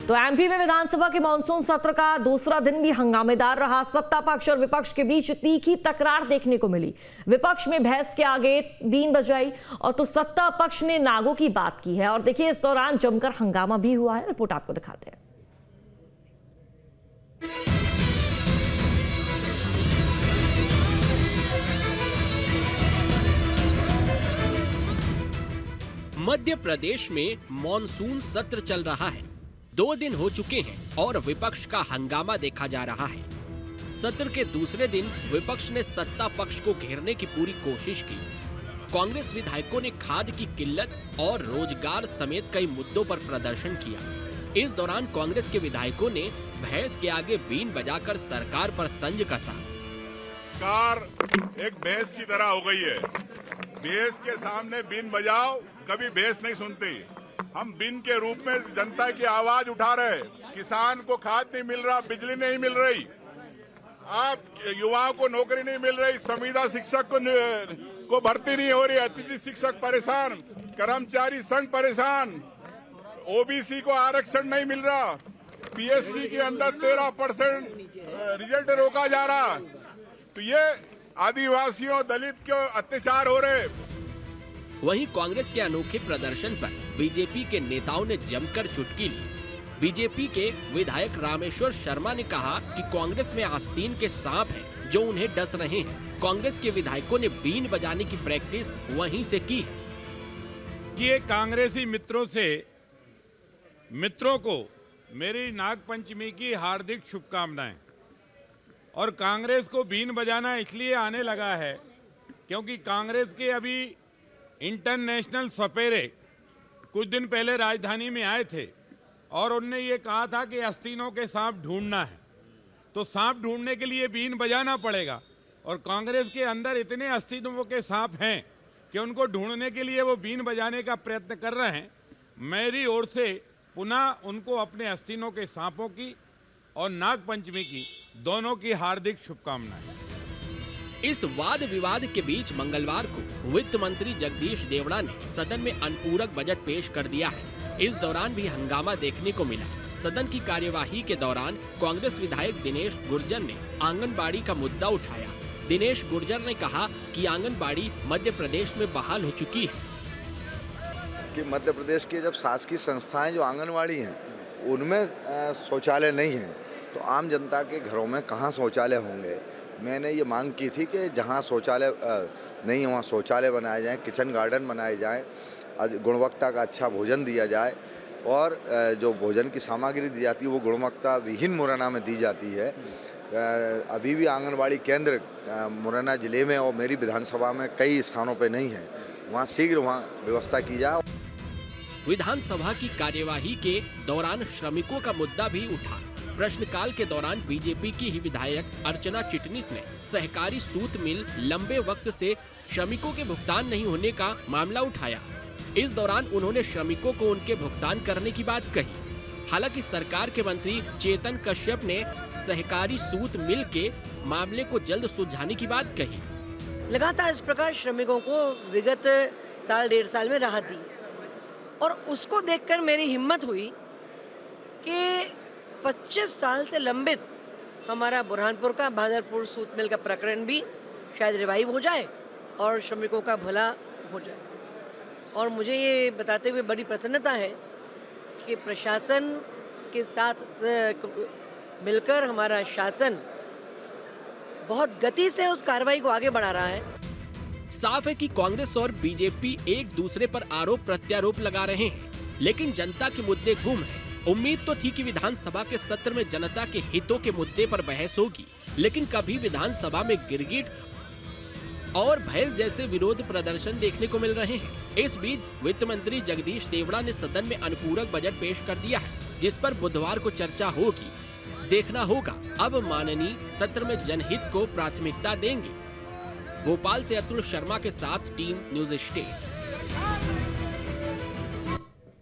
तो एमपी में विधानसभा के मानसून सत्र का दूसरा दिन भी हंगामेदार रहा। सत्ता पक्ष और विपक्ष के बीच तीखी तकरार देखने को मिली। विपक्ष में भैंस के आगे बीन बजाई और तो सत्ता पक्ष ने नागों की बात की है। और देखिए, इस दौरान जमकर हंगामा भी हुआ है। रिपोर्ट आपको दिखाते हैं। मध्य प्रदेश में मॉनसून सत्र चल रहा है। 2 दिन हो चुके हैं और विपक्ष का हंगामा देखा जा रहा है। सत्र के दूसरे दिन विपक्ष ने सत्ता पक्ष को घेरने की पूरी कोशिश की। कांग्रेस विधायकों ने खाद की किल्लत और रोजगार समेत कई मुद्दों पर प्रदर्शन किया। इस दौरान कांग्रेस के विधायकों ने भैंस के आगे बीन बजाकर सरकार पर तंज कसा। सरकार एक भैंस की तरह हो गई है। भैंस के सामने बीन बजाओ, कभी भैंस नहीं सुनती। हम बीन के रूप में जनता की आवाज उठा रहे। किसान को खाद नहीं मिल रहा, बिजली नहीं मिल रही, आप युवाओं को नौकरी नहीं मिल रही, संविदा शिक्षक को भर्ती नहीं हो रही, अतिथि शिक्षक परेशान, कर्मचारी संघ परेशान, ओबीसी को आरक्षण नहीं मिल रहा, पीएससी के अंदर 13% रिजल्ट रोका जा रहा। तो ये आदिवासियों दलित के अत्याचार हो रहे। वहीं कांग्रेस के अनोखे प्रदर्शन पर बीजेपी के नेताओं ने जमकर चुटकी ली। बीजेपी के विधायक रामेश्वर शर्मा ने कहा कि कांग्रेस में आस्तीन के सांप हैं जो उन्हें डस रहे हैं। कांग्रेस के विधायकों ने बीन बजाने की प्रैक्टिस वहीं से की है। ये कांग्रेसी मित्रों को मेरी नागपंचमी की हार्दिक शुभकामनाएं। और कांग्रेस को बीन बजाना इसलिए आने लगा है क्योंकि कांग्रेस के अभी इंटरनेशनल सपेरे कुछ दिन पहले राजधानी में आए थे और उन्होंने ये कहा था कि आस्तीनों के सांप ढूंढना है, तो सांप ढूंढने के लिए बीन बजाना पड़ेगा। और कांग्रेस के अंदर इतने आस्तीनों के सांप हैं कि उनको ढूंढने के लिए वो बीन बजाने का प्रयत्न कर रहे हैं। मेरी ओर से पुनः उनको अपने आस्तीनों के सांपों की और नागपंचमी की दोनों की हार्दिक शुभकामनाएं। इस वाद विवाद के बीच मंगलवार को वित्त मंत्री जगदीश देवड़ा ने सदन में अनुपूरक बजट पेश कर दिया है। इस दौरान भी हंगामा देखने को मिला। सदन की कार्यवाही के दौरान कांग्रेस विधायक दिनेश गुर्जर ने आंगनबाड़ी का मुद्दा उठाया। दिनेश गुर्जर ने कहा कि आंगनबाड़ी मध्य प्रदेश में बहाल हो चुकी है। कि मध्य प्रदेश की जब शासकीय संस्थाएं जो आंगनबाड़ी हैं उनमें शौचालय नहीं है, तो आम जनता के घरों में कहाँ शौचालय होंगे। मैंने ये मांग की थी कि जहाँ शौचालय नहीं है वहाँ शौचालय बनाए जाएं, किचन गार्डन बनाए जाएं, गुणवत्ता का अच्छा भोजन दिया जाए और जो भोजन की सामग्री दी जाती है वो गुणवत्ता विहीन मुरैना में दी जाती है। अभी भी आंगनबाड़ी केंद्र मुरैना जिले में और मेरी विधानसभा में कई स्थानों पर नहीं है, वहाँ शीघ्र वहाँ व्यवस्था की जाए। विधानसभा की कार्यवाही के दौरान श्रमिकों का मुद्दा भी उठा। प्रश्नकाल के दौरान बीजेपी की ही विधायक अर्चना चिटनिस ने सहकारी सूत मिल लंबे वक्त से श्रमिकों के भुगतान नहीं होने का मामला उठाया। इस दौरान उन्होंने श्रमिकों को उनके भुगतान करने की बात कही। हालांकि सरकार के मंत्री चेतन कश्यप ने सहकारी सूत मिल के मामले को जल्द सुलझाने की बात कही। लगातार इस प्रकार श्रमिकों को विगत साल 1.5 साल में राहत दी और उसको देखकर मेरी हिम्मत हुई कि 25 साल से लंबित हमारा बुरहानपुर का भादरपुर सूत मिल का प्रकरण भी शायद रिवाइव हो जाए और श्रमिकों का भला हो जाए। और मुझे ये बताते हुए बड़ी प्रसन्नता है कि प्रशासन के साथ मिलकर हमारा शासन बहुत गति से उस कार्रवाई को आगे बढ़ा रहा है। साफ है कि कांग्रेस और बीजेपी एक दूसरे पर आरोप प्रत्यारोप लगा रहे हैं, लेकिन जनता के मुद्दे गुम हैं। उम्मीद तो थी कि विधानसभा के सत्र में जनता के हितों के मुद्दे पर बहस होगी, लेकिन कभी विधानसभा में गिरगिट और भैंस जैसे विरोध प्रदर्शन देखने को मिल रहे हैं। इस बीच वित्त मंत्री जगदीश देवड़ा ने सदन में अनुपूरक बजट पेश कर दिया है, जिस पर बुधवार को चर्चा होगी। देखना होगा अब माननीय सत्र में जनहित को प्राथमिकता देंगे। भोपाल से अतुल शर्मा के साथ टीम न्यूज़ स्टेट।